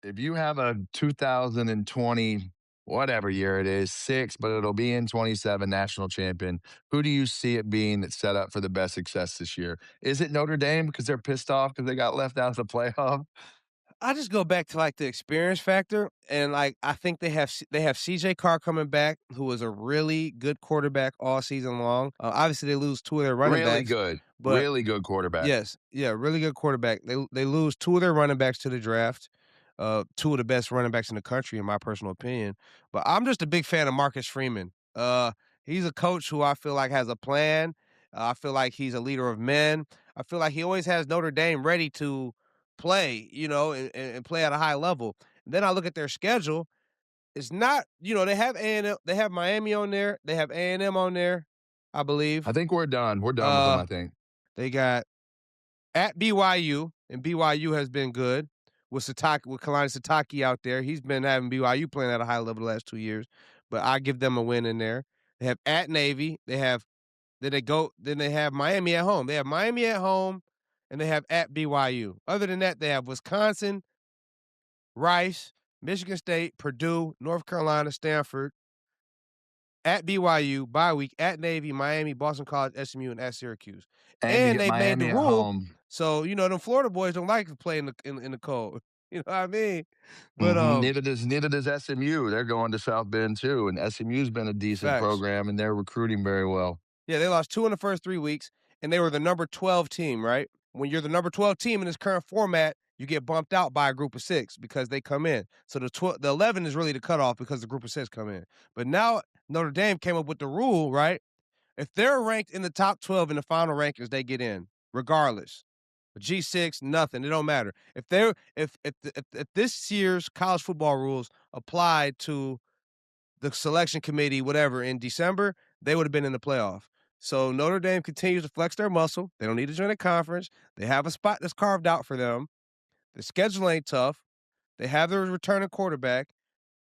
if you have a 2020, whatever year it is, six, but it'll be in 27 national champion, who do you see it being that's set up for the best success this year? Is it Notre Dame because they're pissed off because they got left out of the playoff? I just go back to, like, the experience factor, and, like, I think they have CJ Carr coming back, who was a really good quarterback all season long. Obviously, they lose 2 of their running backs, but Really good quarterback. yes, yeah, really good quarterback. They lose 2 of their running backs to the draft, 2 of the best running backs in the country, in my personal opinion. But I'm just a big fan of Marcus Freeman. He's a coach who I feel like has a plan. I feel like he's a leader of men. I feel like he always has Notre Dame ready to play, and play at a high level. And then I look at their schedule. It's not, they have A&M, they have Miami on there, they have A&M on there, I I believe. think we're done. We're done with them, Uh, I think. they got at BYU, and BYU has been good with Kalani Sitake out there. He's been having BYU playing at a high level the last 2 years, but I give them a win in there. They have at Navy. Then they have Miami at home. They have Miami at home, and they have at BYU. Other than that, they have Wisconsin, Rice, Michigan State, Purdue, North Carolina, Stanford, at BYU, bye week, at Navy, Miami, Boston College, SMU, and at Syracuse. And you And get they made the Miami at rule, home. so them Florida boys don't like to play in the cold. You know what I mean? But Mhm. Neither does SMU. They're going to South Bend too, and SMU's been a decent facts. program, and they're recruiting very well. Yeah, they lost 2 in the first 3 weeks, and they were the number 12 team, right? When you're the number 12 team in this current format, you get bumped out by a group of 6 because they come in. So the 11 is really the cutoff because the group of 6 come in. But now Notre Dame came up with the rule, right? If they're ranked in the top 12 in the final rankings, they get in regardless. G6, nothing. It don't matter. If this year's college football rules applied to the selection committee, whatever, in December, they would have been in the playoff. So Notre Dame continues to flex their muscle. They don't need to join a conference. They have a spot that's carved out for them. The schedule ain't tough. They have their returning quarterback,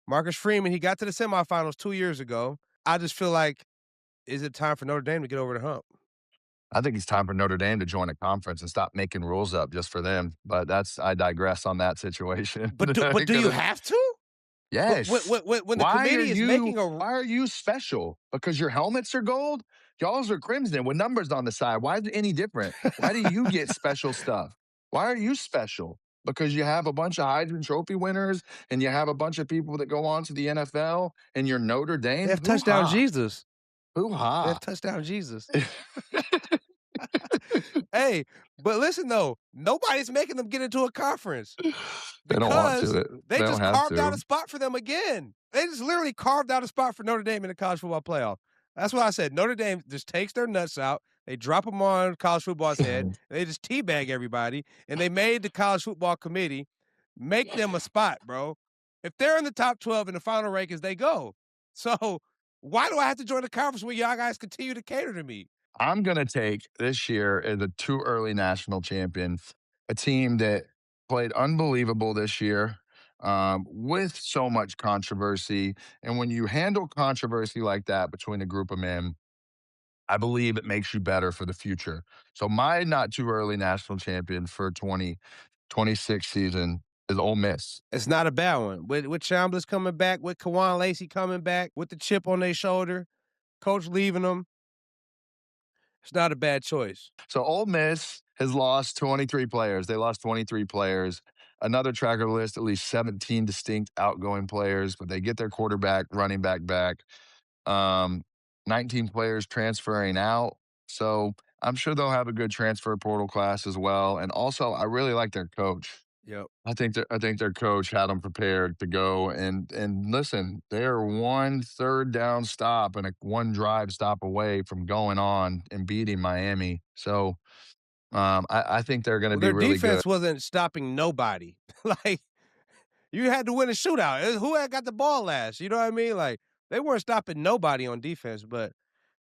Marcus Freeman. He got to the semifinals 2 years ago. I just feel like, is it time for Notre Dame to get over the hump? I think it's time for Notre Dame to join a conference and stop making rules up just for them. But I digress on that situation. But do you have to? Yes. When the committee is making a Why are you special? Because your helmets are gold? Y'all's are crimson with numbers on the side. Why is it any different? Why do you get special stuff? Why are you special? Because you have a bunch of Heisman Trophy winners and you have a bunch of people that go on to the NFL and you're Notre they Dame? have touchdown Hoo-ha. Jesus. They have Hoo-ha. touchdown Jesus. Hey, but listen though, nobody's making them get into a conference They don't want because to. they They don't just have carved out a to. spot for them again. They just literally carved out a spot for Notre Dame in the college football playoff. That's why I said Notre Dame just takes their nuts out. They drop them on college football's head. They just teabag everybody, and they made the college football committee make them a spot, bro. If they're in the top 12 in the final rankings, they go. So why do I have to join the conference when y'all guys continue to cater to me? I'm going to take this year as a too early national champion, a team that played unbelievable this year with so much controversy. And when you handle controversy like that between a group of men, I believe it makes you better for the future. So my not too early national champion for 2026 season is Ole Miss. It's not a bad one. With Chambliss coming back, with Kawan Lacey coming back, with the chip on their shoulder, coach leaving them, it's not a bad choice. So Ole Miss has lost 23 players. They lost 23 players. Another tracker list, at least 17 distinct outgoing players, but they get their quarterback, running back. Um, 19 players transferring out. So I'm sure they'll have a good transfer portal class as well. And also, I really like their coach. Yep. I think their coach had them prepared to go and listen. They're one third down stop and one drive stop away from going on and beating Miami. So I think they're going to Well, be their really good. defense wasn't stopping nobody. Like, you had to win a shootout. Who had got the ball last? You know what I mean? Like, they weren't stopping nobody on defense, but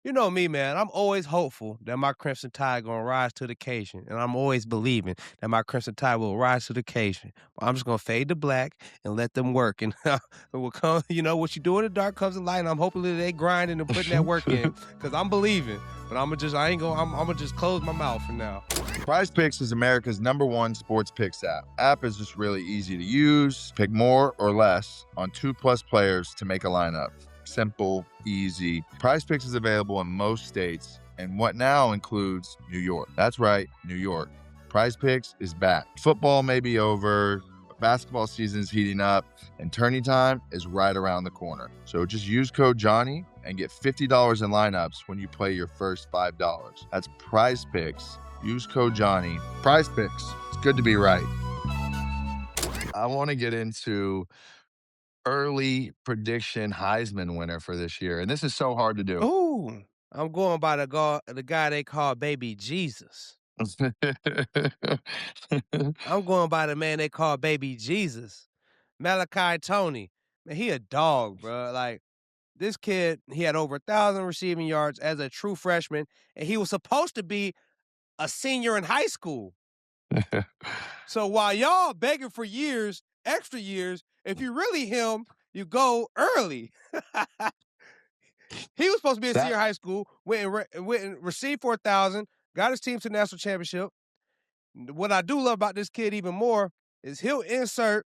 You know me, man. I'm always hopeful that my Crimson Tide gonna rise to the occasion, and I'm always believing that my Crimson Tide will rise to the occasion. But I'm just gonna fade to black and let them work, and it will come. You know what you do in the dark comes in light, and I'm hoping that they grinding and putting that work in, because I'm believing. But I ain't gonna. I'm gonna just close my mouth for now. Prize Picks is America's #1 sports picks app. App is just really easy to use. Pick more or less on 2+ players to make a lineup. Simple, easy. Prize Picks is available in most states, and what now includes New York. That's right, New York. Prize Picks is back. Football may be over, basketball season is heating up, and tourney time is right around the corner. So just use code Johnny and get $50 in lineups when you play your first $5. That's Prize Picks. Use code Johnny. Prize Picks. It's good to be right. I want to get into early prediction Heisman winner for this year, and this is so hard to do. Ooh, I'm going by the guy they call Baby Jesus. I'm going by the man they call Baby Jesus, Malachi Tony. Man, he a dog, bro. Like this kid, he had over 1,000 receiving yards as a true freshman, and he was supposed to be a senior in high school. So while y'all begging for years, extra years, if you really him, you go early. He was supposed to be a senior That in high school, went and received 4,000, got his team to the national championship. What I do love about this kid even more is he'll insert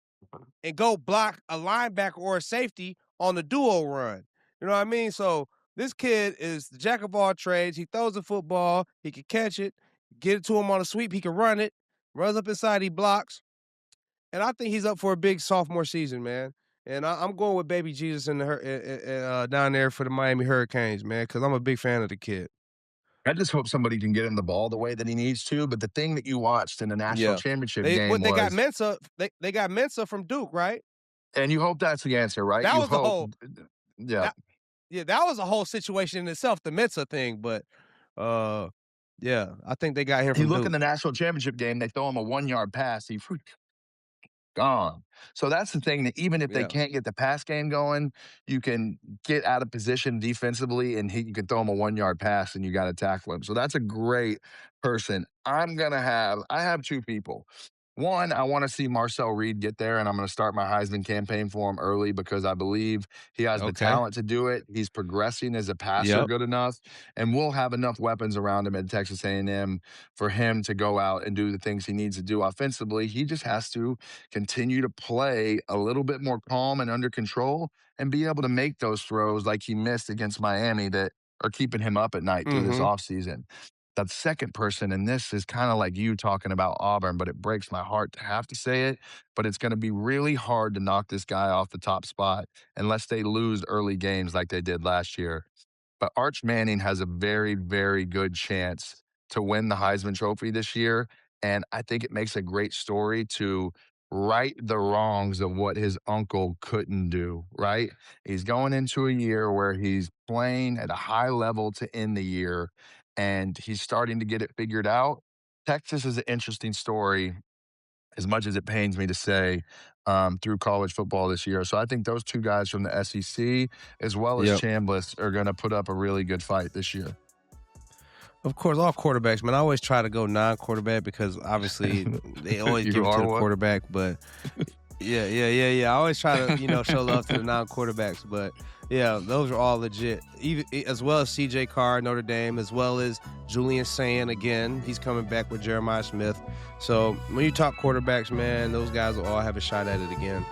and go block a linebacker or a safety on the duo run. You know what I mean? So this kid is the jack of all trades. He throws the football, he can catch it, get it to him on a sweep, he can run it, runs up inside, he blocks. And I think he's up for a big sophomore season, man. And I'm going with Baby Jesus in down there for the Miami Hurricanes, man, because I'm a big fan of the kid. I just hope somebody can get him the ball the way that he needs to. But the thing that you watched in the national Yeah. championship They game what they got was, Mensa, they got Mensa from Duke, right? and you hope that's the answer, right? That You was the hope, whole yeah. that yeah, that was a whole situation in itself, the Mensa thing, but uh yeah, I think they got him You from look in Duke. the national championship game, they throw him a 1-yard pass. He gone. So that's the thing, that even if they Yeah. can't get the pass game going, you can get out of position defensively and you can throw him a 1-yard pass and you got to tackle him. So that's a great person. I have two people. One, I want to see Marcel Reed get there, and I'm going to start my Heisman campaign for him early because I believe he has the Okay. talent to do it. He's progressing as a passer Yep. good enough, and we'll have enough weapons around him at Texas A&M for him to go out and do the things he needs to do offensively. He just has to continue to play a little bit more calm and under control and be able to make those throws like he missed against Miami that are keeping him up at night through this Mhm. offseason. The second person, and this is kind of like you talking about Auburn, but it breaks my heart to have to say it, but it's going to be really hard to knock this guy off the top spot unless they lose early games like they did last year. But Arch Manning has a very, very good chance to win the Heisman Trophy this year. And I think it makes a great story to right the wrongs of what his uncle couldn't do, right? He's going into a year where he's playing at a high level to end the year, and he's starting to get it figured out. Texas is an interesting story, as much as it pains me to say, through college football this year. So I think those two guys from the SEC, as well as Yep. Chambliss, are going to put up a really good fight this year. Of course, all quarterbacks, man. I always try to go non-quarterback because obviously they always give You it to are the one? quarterback, but yeah. I always try to, show love to the non-quarterbacks, but yeah, those are all legit. Even as well as CJ Carr, Notre Dame, as well as Julian Sand again. He's coming back with Jeremiah Smith. So when you talk quarterbacks, man, those guys will all have a shot at it again.